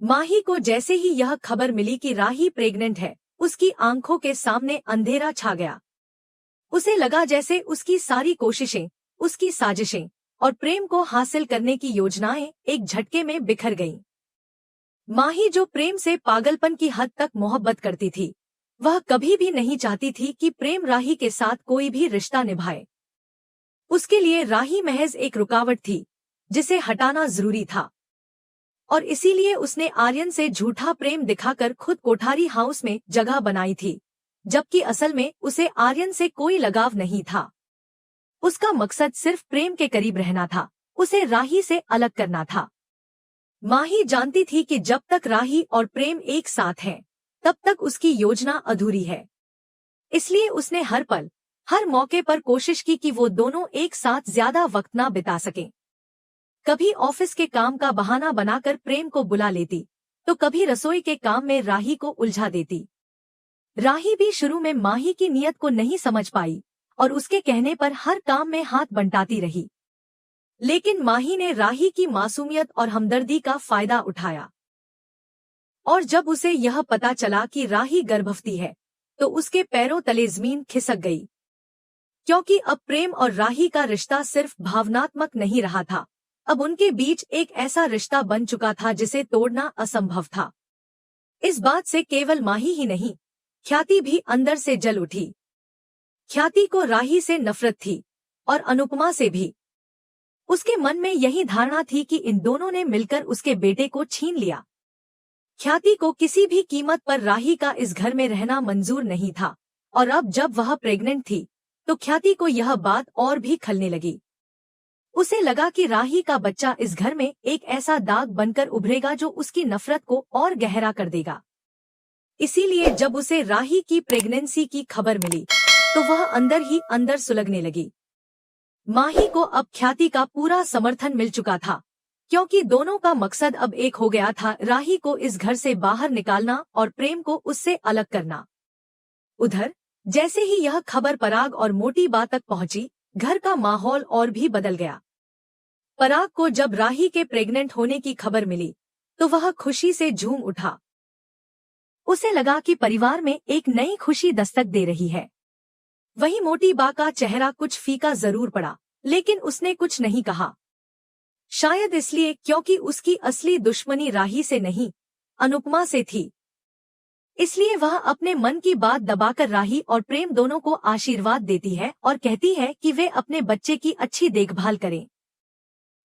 माही को जैसे ही यह खबर मिली कि राही प्रेग्नेंट है, उसकी आंखों के सामने अंधेरा छा गया। उसे लगा जैसे उसकी सारी कोशिशें, उसकी साजिशें और प्रेम को हासिल करने की योजनाएं एक झटके में बिखर गईं। माही जो प्रेम से पागलपन की हद तक मोहब्बत करती थी, वह कभी भी नहीं चाहती थी कि प्रेम राही के साथ कोई भी रिश्ता निभाए। उसके लिए राही महज एक रुकावट थी, जिसे हटाना जरूरी था। और इसीलिए उसने आर्यन से झूठा प्रेम दिखाकर खुद कोठारी हाउस में जगह बनाई थी, जबकि असल में उसे आर्यन से कोई लगाव नहीं था। उसका मकसद सिर्फ प्रेम के करीब रहना था, उसे राही से अलग करना था। माही जानती थी कि जब तक राही और प्रेम एक साथ हैं, तब तक उसकी योजना अधूरी है। इसलिए उसने हर पल, हर मौके पर कोशिश की कि वो दोनों एक साथ ज्यादा वक्त न बिता सकें। कभी ऑफिस के काम का बहाना बनाकर प्रेम को बुला लेती, तो कभी रसोई के काम में राही को उलझा देती। राही भी शुरू में माही की नीयत को नहीं समझ पाई और उसके कहने पर हर काम में हाथ बंटाती रही। लेकिन माही ने राही की मासूमियत और हमदर्दी का फायदा उठाया। और जब उसे यह पता चला कि राही गर्भवती है, तो उसके पैरों तले जमीन खिसक गई। क्योंकि अब प्रेम और राही का रिश्ता सिर्फ भावनात्मक नहीं रहा था, अब उनके बीच एक ऐसा रिश्ता बन चुका था जिसे तोड़ना असंभव था। इस बात से केवल माही ही नहीं, ख्याति भी अंदर से जल उठी। ख्याति को राही से नफरत थी और अनुपमा से भी। उसके मन में यही धारणा थी कि इन दोनों ने मिलकर उसके बेटे को छीन लिया। ख्याति को किसी भी कीमत पर राही का इस घर में रहना मंजूर नहीं था, और अब जब वह प्रेग्नेंट थी, तो ख्याति को यह बात और भी खलने लगी। उसे लगा कि राही का बच्चा इस घर में एक ऐसा दाग बनकर उभरेगा जो उसकी नफरत को और गहरा कर देगा। इसीलिए जब उसे राही की प्रेगनेंसी की खबर मिली, तो वह अंदर ही अंदर सुलगने लगी। माही को अब ख्याति का पूरा समर्थन मिल चुका था, क्योंकि दोनों का मकसद अब एक हो गया था, राही को इस घर से बाहर निकालना और प्रेम को उससे अलग करना। उधर जैसे ही यह खबर पराग और मोटी बा तक पहुंची, घर का माहौल और भी बदल गया। पराग को जब राही के प्रेग्नेंट होने की खबर मिली, तो वह खुशी से झूम उठा। उसे लगा कि परिवार में एक नई खुशी दस्तक दे रही है। वहीं मोटी बा का चेहरा कुछ फीका जरूर पड़ा, लेकिन उसने कुछ नहीं कहा। शायद इसलिए क्योंकि उसकी असली दुश्मनी राही से नहीं, अनुपमा से थी। इसलिए वह अपने मन की बात दबाकर राही और प्रेम दोनों को आशीर्वाद देती है और कहती है कि वे अपने बच्चे की अच्छी देखभाल करें।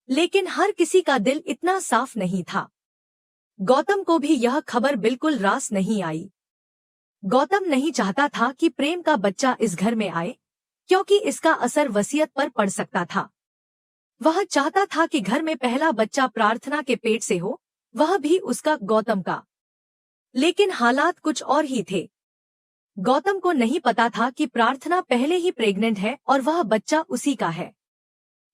लेकिन हर किसी का दिल इतना साफ नहीं था। गौतम को भी यह खबर बिल्कुल रास नहीं आई। गौतम नहीं चाहता था कि प्रेम का बच्चा इस घर में आए, क्योंकि इसका असर वसीयत पर पड़ सकता था। वह चाहता था कि घर में पहला बच्चा प्रार्थना के पेट से हो, वह भी उसका, गौतम का। लेकिन हालात कुछ और ही थे। गौतम को नहीं पता था कि प्रार्थना पहले ही प्रेग्नेंट है और वह बच्चा उसी का है।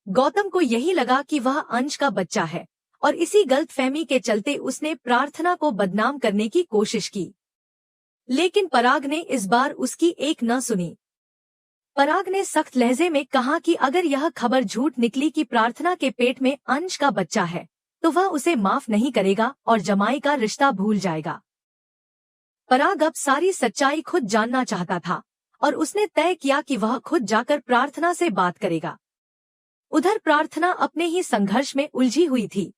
गौतम को यही लगा कि वह अंश का बच्चा है, और इसी गलतफहमी के चलते उसने प्रार्थना को बदनाम करने की कोशिश की। लेकिन पराग ने इस बार उसकी एक न सुनी। पराग ने सख्त लहजे में कहा कि अगर यह खबर झूठ निकली कि प्रार्थना के पेट में अंश का बच्चा है, तो वह उसे माफ नहीं करेगा और जमाई का रिश्ता भूल जाएगा। पराग अब सारी सच्चाई खुद जानना चाहता था, और उसने तय किया कि वह खुद जाकर प्रार्थना से बात करेगा। उधर प्रार्थना अपने ही संघर्ष में उलझी हुई थी।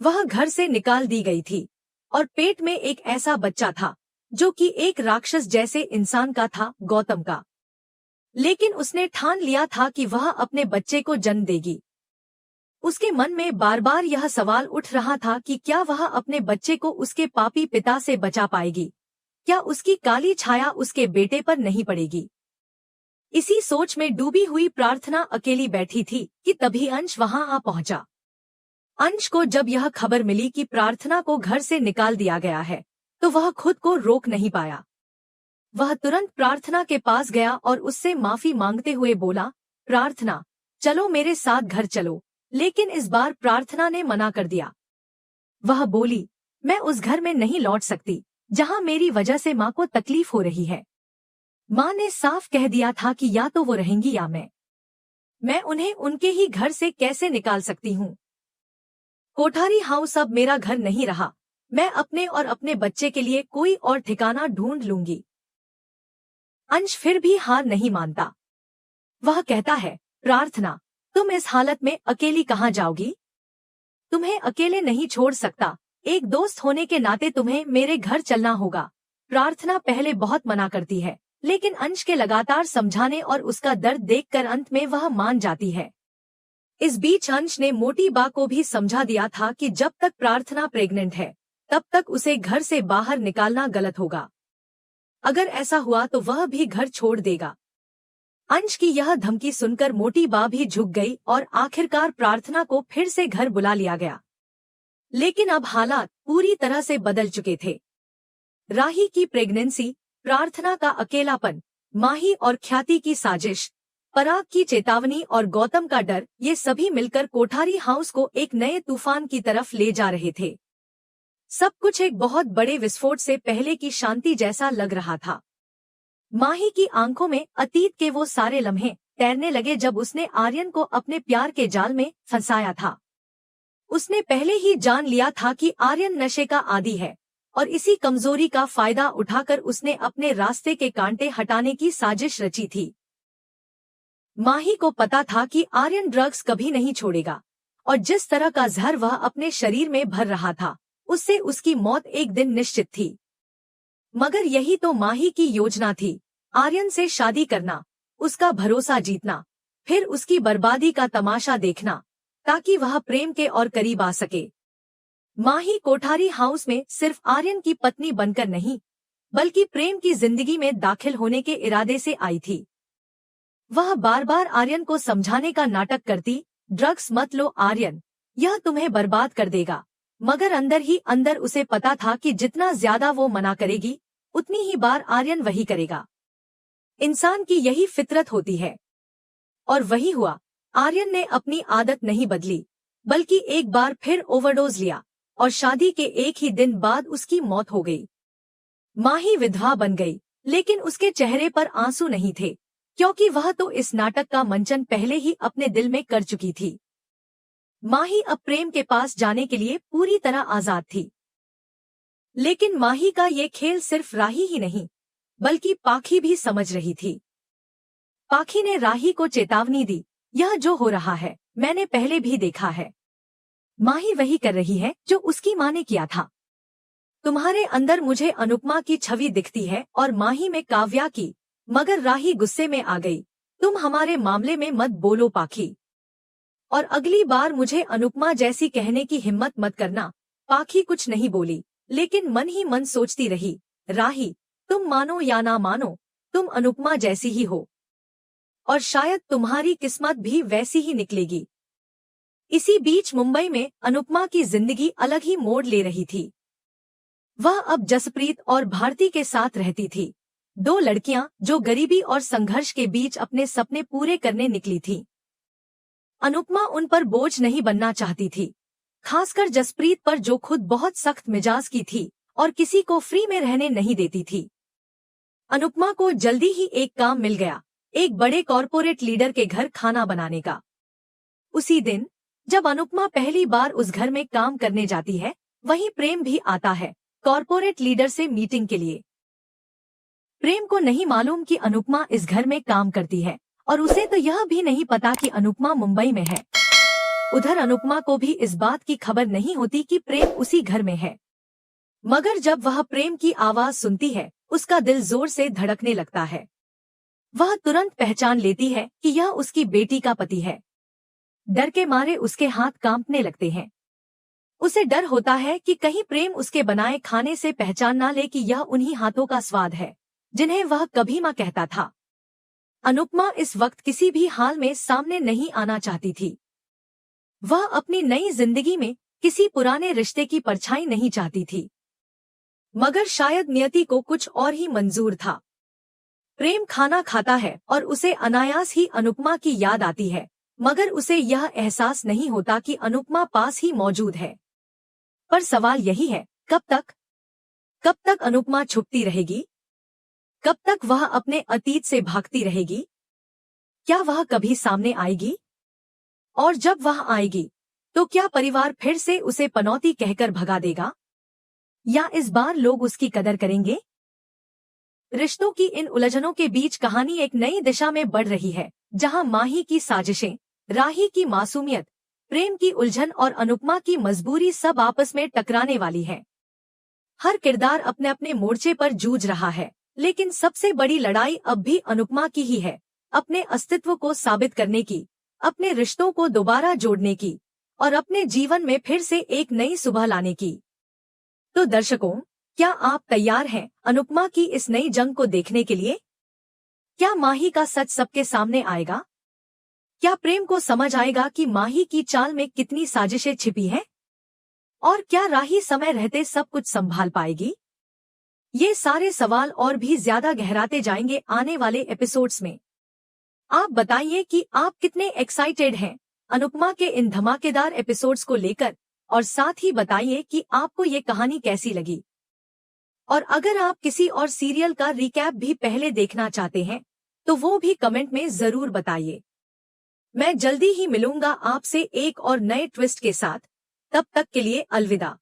वह घर से निकाल दी गई थी, और पेट में एक ऐसा बच्चा था जो कि एक राक्षस जैसे इंसान का था, गौतम का। लेकिन उसने ठान लिया था कि वह अपने बच्चे को जन्म देगी। उसके मन में बार बार यह सवाल उठ रहा था कि क्या वह अपने बच्चे को उसके पापी पिता से बचा पाएगी, क्या उसकी काली छाया उसके बेटे पर नहीं पड़ेगी। इसी सोच में डूबी हुई प्रार्थना अकेली बैठी थी कि तभी अंश वहां आ पहुंचा। अंश को जब यह खबर मिली कि प्रार्थना को घर से निकाल दिया गया है, तो वह खुद को रोक नहीं पाया। वह तुरंत प्रार्थना के पास गया और उससे माफी मांगते हुए बोला, प्रार्थना, चलो मेरे साथ घर चलो। लेकिन इस बार प्रार्थना ने मना कर दिया। वह बोली, मैं उस घर में नहीं लौट सकती जहां मेरी वजह से माँ को तकलीफ हो रही है। माँ ने साफ कह दिया था कि या तो वो रहेंगी या मैं उन्हें उनके ही घर से कैसे निकाल सकती हूँ। कोठारी हाउस अब मेरा घर नहीं रहा, मैं अपने और अपने बच्चे के लिए कोई और ठिकाना ढूंढ लूंगी। अंश फिर भी हार नहीं मानता। वह कहता है, प्रार्थना, तुम इस हालत में अकेली कहाँ जाओगी? तुम्हें अकेले नहीं छोड़ सकता। एक दोस्त होने के नाते तुम्हें मेरे घर चलना होगा। प्रार्थना पहले बहुत मना करती है, लेकिन अंश के लगातार समझाने और उसका दर्द देखकर अंत में वह मान जाती है। इस बीच अंश ने मोटी बा को भी समझा दिया था कि जब तक प्रार्थना प्रेग्नेंट है, तब तक उसे घर से बाहर निकालना गलत होगा। अगर ऐसा हुआ तो वह भी घर छोड़ देगा। अंश की यह धमकी सुनकर मोटी बा भी झुक गई और आखिरकार प्रार्थना को फिर से घर बुला लिया गया। लेकिन अब हालात पूरी तरह से बदल चुके थे। राही की प्रेगनेंसी, प्रार्थना का अकेलापन, माही और ख्याति की साजिश, पराग की चेतावनी और गौतम का डर, ये सभी मिलकर कोठारी हाउस को एक नए तूफान की तरफ ले जा रहे थे। सब कुछ एक बहुत बड़े विस्फोट से पहले की शांति जैसा लग रहा था। माही की आंखों में अतीत के वो सारे लम्हे तैरने लगे जब उसने आर्यन को अपने प्यार के जाल में फंसाया था। उसने पहले ही जान लिया था कि आर्यन नशे का आदी है और इसी कमजोरी का फायदा उठाकर उसने अपने रास्ते के कांटे हटाने की साजिश रची थी। माही को पता था कि आर्यन ड्रग्स कभी नहीं छोड़ेगा और जिस तरह का जहर वह अपने शरीर में भर रहा था, उससे उसकी मौत एक दिन निश्चित थी। मगर यही तो माही की योजना थी, आर्यन से शादी करना, उसका भरोसा जीतना, फिर उसकी बर्बादी का तमाशा देखना, ताकि वह प्रेम के और करीब आ सके। माही कोठारी हाउस में सिर्फ आर्यन की पत्नी बनकर नहीं, बल्कि प्रेम की जिंदगी में दाखिल होने के इरादे से आई थी। वह बार बार आर्यन को समझाने का नाटक करती, ड्रग्स मत लो आर्यन, यह तुम्हें बर्बाद कर देगा। मगर अंदर ही अंदर उसे पता था कि जितना ज्यादा वो मना करेगी, उतनी ही बार आर्यन वही करेगा। इंसान की यही फितरत होती है। और वही हुआ। आर्यन ने अपनी आदत नहीं बदली, बल्कि एक बार फिर ओवरडोज लिया और शादी के एक ही दिन बाद उसकी मौत हो गई। माही विधवा बन गई, लेकिन उसके चेहरे पर आंसू नहीं थे, क्योंकि वह तो इस नाटक का मंचन पहले ही अपने दिल में कर चुकी थी। माही अब प्रेम के पास जाने के लिए पूरी तरह आजाद थी। लेकिन माही का ये खेल सिर्फ राही ही नहीं, बल्कि पाखी भी समझ रही थी। पाखी ने राही को चेतावनी दी, यह जो हो रहा है मैंने पहले भी देखा है। माही वही कर रही है जो उसकी माँ ने किया था। तुम्हारे अंदर मुझे अनुपमा की छवि दिखती है और माही में काव्या की। मगर राही गुस्से में आ गई, तुम हमारे मामले में मत बोलो पाखी, और अगली बार मुझे अनुपमा जैसी कहने की हिम्मत मत करना। पाखी कुछ नहीं बोली, लेकिन मन ही मन सोचती रही, राही, तुम मानो या ना मानो, तुम अनुपमा जैसी ही हो, और शायद तुम्हारी किस्मत भी वैसी ही निकलेगी। इसी बीच मुंबई में अनुपमा की जिंदगी अलग ही मोड़ ले रही थी। वह अब जसप्रीत और भारती के साथ रहती थी, दो लड़कियां जो गरीबी और संघर्ष के बीच अपने सपने पूरे करने निकली थीं। अनुपमा उन पर बोझ नहीं बनना चाहती थी, खासकर जसप्रीत पर जो खुद बहुत सख्त मिजाज की थी और किसी को फ्री में रहने नहीं देती थी। अनुपमा को जल्दी ही एक काम मिल गया, एक बड़े कॉरपोरेट लीडर के घर खाना बनाने का। उसी दिन जब अनुपमा पहली बार उस घर में काम करने जाती है, वहीं प्रेम भी आता है कॉरपोरेट लीडर से मीटिंग के लिए। प्रेम को नहीं मालूम कि अनुपमा इस घर में काम करती है और उसे तो यह भी नहीं पता कि अनुपमा मुंबई में है। उधर अनुपमा को भी इस बात की खबर नहीं होती कि प्रेम उसी घर में है। मगर जब वह प्रेम की आवाज सुनती है, उसका दिल जोर से धड़कने लगता है। वह तुरंत पहचान लेती है कि यह उसकी बेटी का पति है। डर के मारे उसके हाथ कांपने लगते हैं। उसे डर होता है कि कहीं प्रेम उसके बनाए खाने से पहचान ना ले कि यह उन्हीं हाथों का स्वाद है जिन्हें वह कभी मां कहता था। अनुपमा इस वक्त किसी भी हाल में सामने नहीं आना चाहती थी। वह अपनी नई जिंदगी में किसी पुराने रिश्ते की परछाई नहीं चाहती थी। मगर शायद नियति को कुछ और ही मंजूर था। प्रेम खाना खाता है और उसे अनायास ही अनुपमा की याद आती है, मगर उसे यह एहसास नहीं होता कि अनुपमा पास ही मौजूद है। पर सवाल यही है, कब तक? कब तक अनुपमा छुपती रहेगी? कब तक वह अपने अतीत से भागती रहेगी? क्या वह कभी सामने आएगी? और जब वह आएगी, तो क्या परिवार फिर से उसे पनौती कहकर भगा देगा? या इस बार लोग उसकी कदर करेंगे? रिश्तों की इन उलझनों के बीच कहानी एक नई दिशा में बढ़ रही है, जहां माही की साजिशें, राही की मासूमियत, प्रेम की उलझन और अनुपमा की मजबूरी सब आपस में टकराने वाली है। हर किरदार अपने अपने मोर्चे पर जूझ रहा है, लेकिन सबसे बड़ी लड़ाई अब भी अनुपमा की ही है, अपने अस्तित्व को साबित करने की, अपने रिश्तों को दोबारा जोड़ने की और अपने जीवन में फिर से एक नई सुबह लाने की। तो दर्शकों, क्या आप तैयार हैं अनुपमा की इस नई जंग को देखने के लिए? क्या माही का सच सबके सामने आएगा? क्या प्रेम को समझ आएगा कि माही की चाल में कितनी साजिशें छिपी हैं? और क्या राही समय रहते सब कुछ संभाल पाएगी? ये सारे सवाल और भी ज्यादा गहराते जाएंगे आने वाले एपिसोड्स में। आप बताइए कि आप कितने एक्साइटेड हैं अनुपमा के इन धमाकेदार एपिसोड्स को लेकर, और साथ ही बताइए कि आपको ये कहानी कैसी लगी। और अगर आप किसी और सीरियल का रिकैप भी पहले देखना चाहते हैं तो वो भी कमेंट में जरूर बताइए। मैं जल्दी ही मिलूंगा आपसे एक और नए ट्विस्ट के साथ। तब तक के लिए अलविदा।